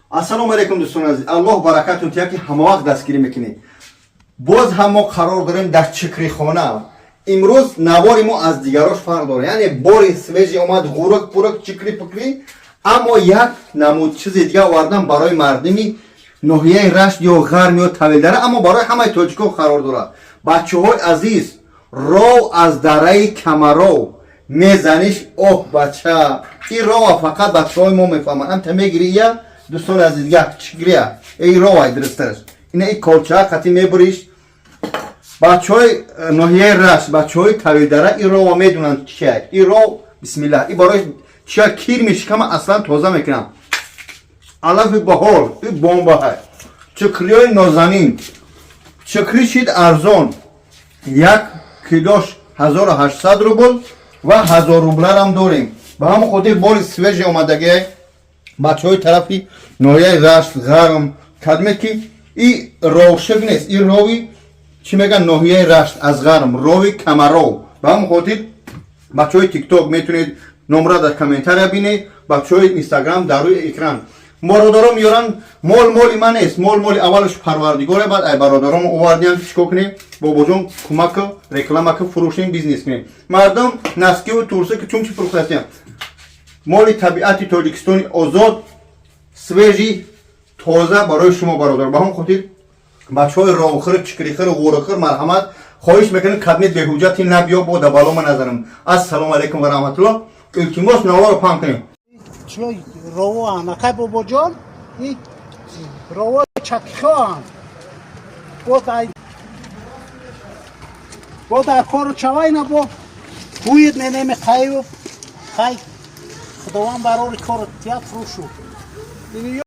Ассалому алейкум дӯстон азиз. Аллоҳ баракатун тия ки ҳама вақт дастгирӣ мекунед. Боз ҳам мо қарор дорем дар чикрихона. Имрӯз навори мо аз дигарош фарқ дорад. Яъне бори свежи омад, ғурак пурак чикри-пикри. Аммо як намуд чизи дига овардам барои мардими ноҳияи Рашт ё Ғарм ё Тавелдара, аммо барои ҳамаи тоҷикон қарор дорад. Бачаҳои азиз, ров аз дараи Камаров мезаниш оҳ бача. Ин рова фақат бачаҳои мо мефаҳманд. Амта мегири я дӯстон азиз як чигрия. Эй рова дурусташ. Ина ин колча қати мебуриш. Бачаҳои ноҳияи Рашт, бачаҳои Тавелдара ин рова медунанд чия. Ин ров бисмиллаҳ. Ин барои чия кир мешикама аслан тоза мекунам. Алафи баҳор, ин бомба ҳай. Чикриёи нозанин. Чикри шид арзон. Як килош 1800 рубл ва 1000 рубларам дорем. Ба ҳамон хотир бори свежи омадаги бачаҳои тарафи ноҳияи Рашт, Ғарм кадме ки ин ровшик нест. Ин рови чӣ мегӯянд ноҳияи Рашт аз Ғарм, рови Камаров. Ба ҳамон хотир бачаҳои тикток метавонед номра дар комментария бинед, бачаҳои инстаграм дар рӯи экран. Бародарон меёранд мол моли ман нест, мол моли аввалаш парвардигоре бад ай бародарон овардиям чикор кунем бобоҷон кӯмака рекламака фурӯшем бизнес кунем. Мардум наскиву турсаки чун чӣ фурӯхтастем. Моли табиати Тоҷикистони озод свежи тоза барои шумо бародар. Ба ҳамон хотир бачаҳои ровхир, чикрихир, ғӯрахир марҳамат хоҳиш мекунем кадмет беҳуҷати набиё бо дабалома назарам. Ассалому алейкум ва раҳматуллоҳ. Илтимос наворо паҳн кунем. Чой рово анакай бобоҷон и рово чакихоам бо дар кору чавайна бо ҳуид ненеми қайю қай худованд барори кору тия фурӯшу